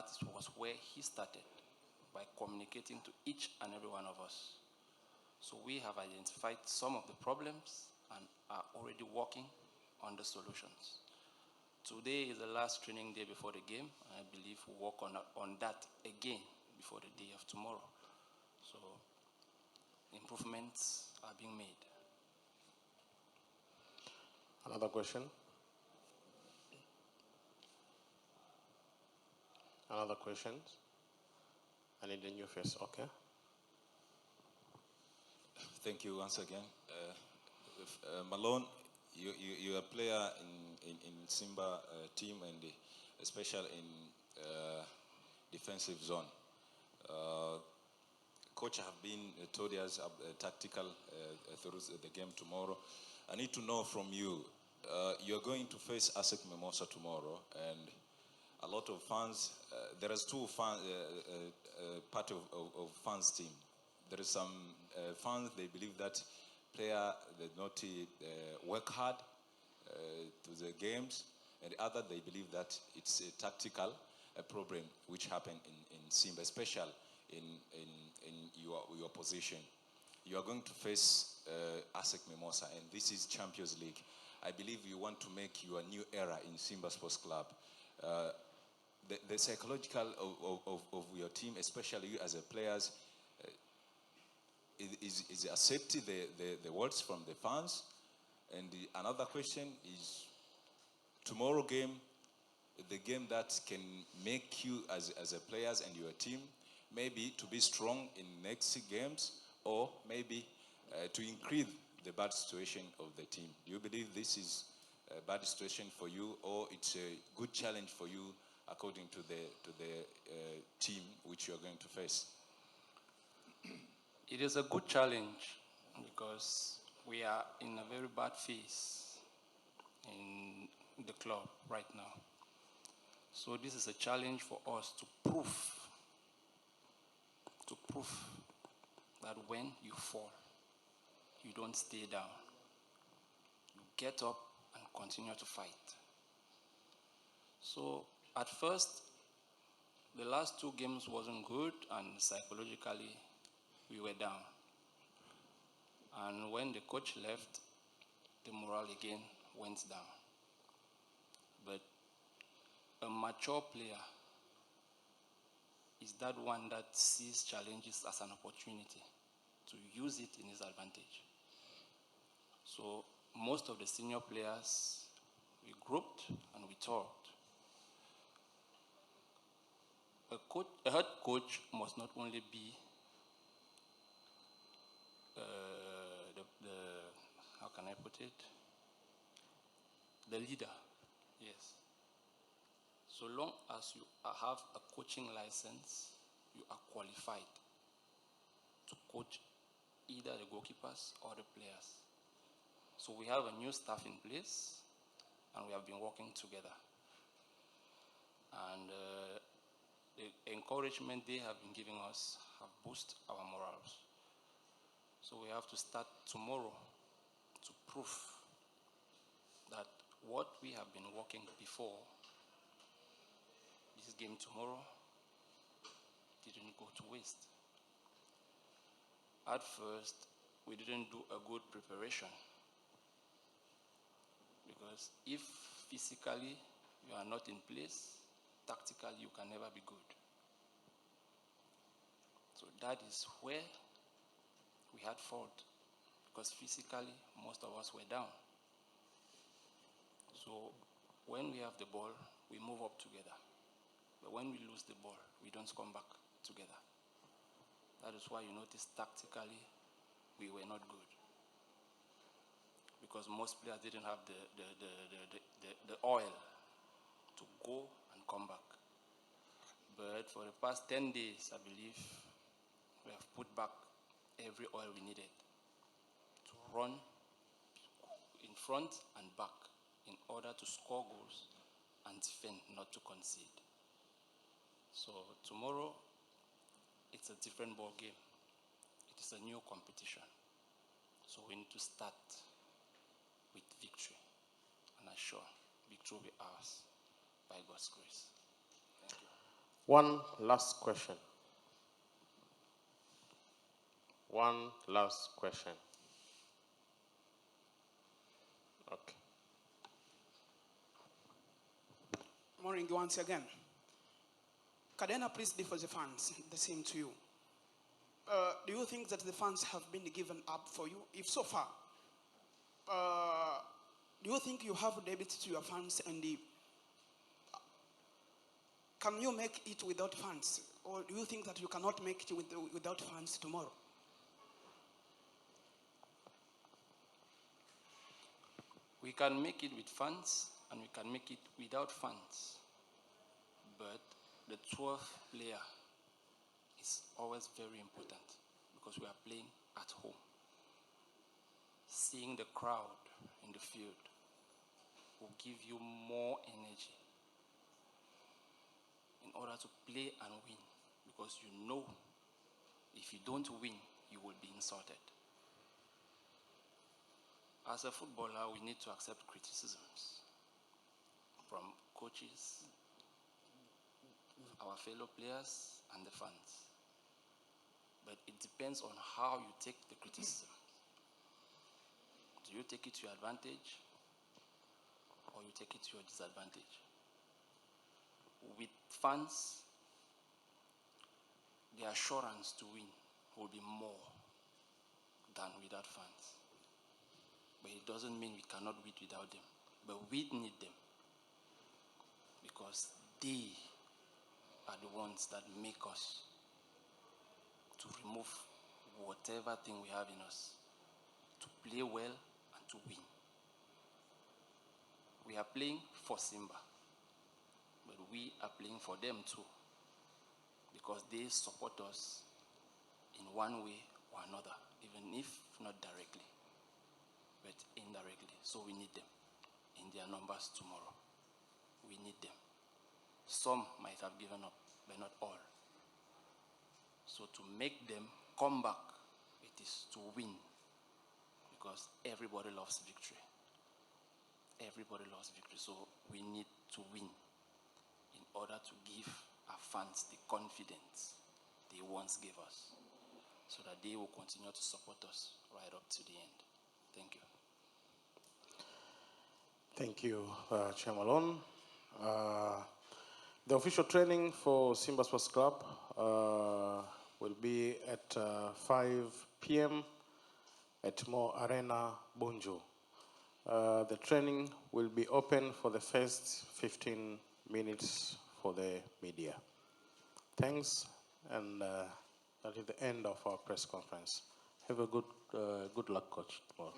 that was where he started, by communicating to each and every one of us. So we have identified some of the problems and are already working on the solutions. Today is the last training day before the game. I believe we'll work on that again before the day of tomorrow. So improvements are being made. Another question? Another question? I need a new face, okay? Thank you once again. Malone, you're a player in Simba team and especially in defensive zone. Coach have been told us tactical through the game tomorrow. I need to know from you, you're going to face Asec Mimosa tomorrow, and a lot of fans, there is two fans, part of fans team. There is some fans, they believe that player did not work hard to the games, and the other, they believe that it's a tactical problem which happened in Simba, especially in your position. You are going to face Asec Mimosa, and this is Champions League. I believe you want to make your new era in Simba Sports Club. The psychological of your team, especially you as a players, is accepting the words from the fans. And another question is, tomorrow game, the game that can make you as a players and your team, maybe to be strong in next games, or maybe to increase the bad situation of the team. Do you believe this is a bad situation for you, or it's a good challenge for you according to the team which you're going to face? It is a good challenge because we are in a very bad phase in the club right now. So this is a challenge for us to prove that when you fall, you don't stay down. You get up and continue to fight. So at first, the last two games wasn't good, and psychologically, we were down. And when the coach left, the morale again went down. But a mature player is that one that sees challenges as an opportunity to use it in his advantage. So most of the senior players, we grouped and we talked. A head coach must not only be how can I put it? The leader, yes. So long as you have a coaching license, you are qualified to coach either the goalkeepers or the players. So we have a new staff in place, and we have been working together. And the encouragement they have been giving us have boosted our morals. So we have to start tomorrow to prove that what we have been working before this game tomorrow didn't go to waste. At first, we didn't do a good preparation, because if physically you are not in place, tactically you can never be good. So that is where we had fault, because physically most of us were down. So when we have the ball, we move up together. But when we lose the ball, we don't come back together. That is why you notice tactically we were not good, because most players didn't have the oil to go and come back. But for the past 10 days, I believe, we have put back every oil we needed to run in front and back in order to score goals and defend, not to concede. So tomorrow, it's a different ball game. It is a new competition. So we need to start with victory. And I'm sure victory will be ours by God's grace. Thank you. One last question. One last question. Okay. Morning once again. Kadena, please for the fans, the same to you. Do you think that the fans have been given up for you? If so far, do you think you have debit to your fans, and can you make it without fans? Or do you think that you cannot make it without fans tomorrow? We can make it with funds and we can make it without funds. But the 12th player is always very important because we are playing at home. Seeing the crowd in the field will give you more energy in order to play and win, because you know if you don't win, you will be insulted. As a footballer, we need to accept criticisms from coaches, our fellow players, and the fans. But it depends on how you take the criticism. Do you take it to your advantage, or you take it to your disadvantage? With fans, the assurance to win will be more than without fans. But it doesn't mean we cannot win without them. But we need them because they are the ones that make us to remove whatever thing we have in us, to play well and to win. We are playing for Simba, but we are playing for them too, because they support us in one way or another, even if not directly, but indirectly. So we need them in their numbers tomorrow. We need them. Some might have given up, but not all. So to make them come back, it is to win, because everybody loves victory. Everybody loves victory. So we need to win in order to give our fans the confidence they once gave us, so that they will continue to support us right up to the end. Thank you. Thank you, Chair Malone. The official training for Simba Sports Club will be at 5 p.m. at Mo Arena, Bunju. The training will be open for the first 15 minutes for the media. Thanks, and that is the end of our press conference. Have a good luck, Coach, tomorrow.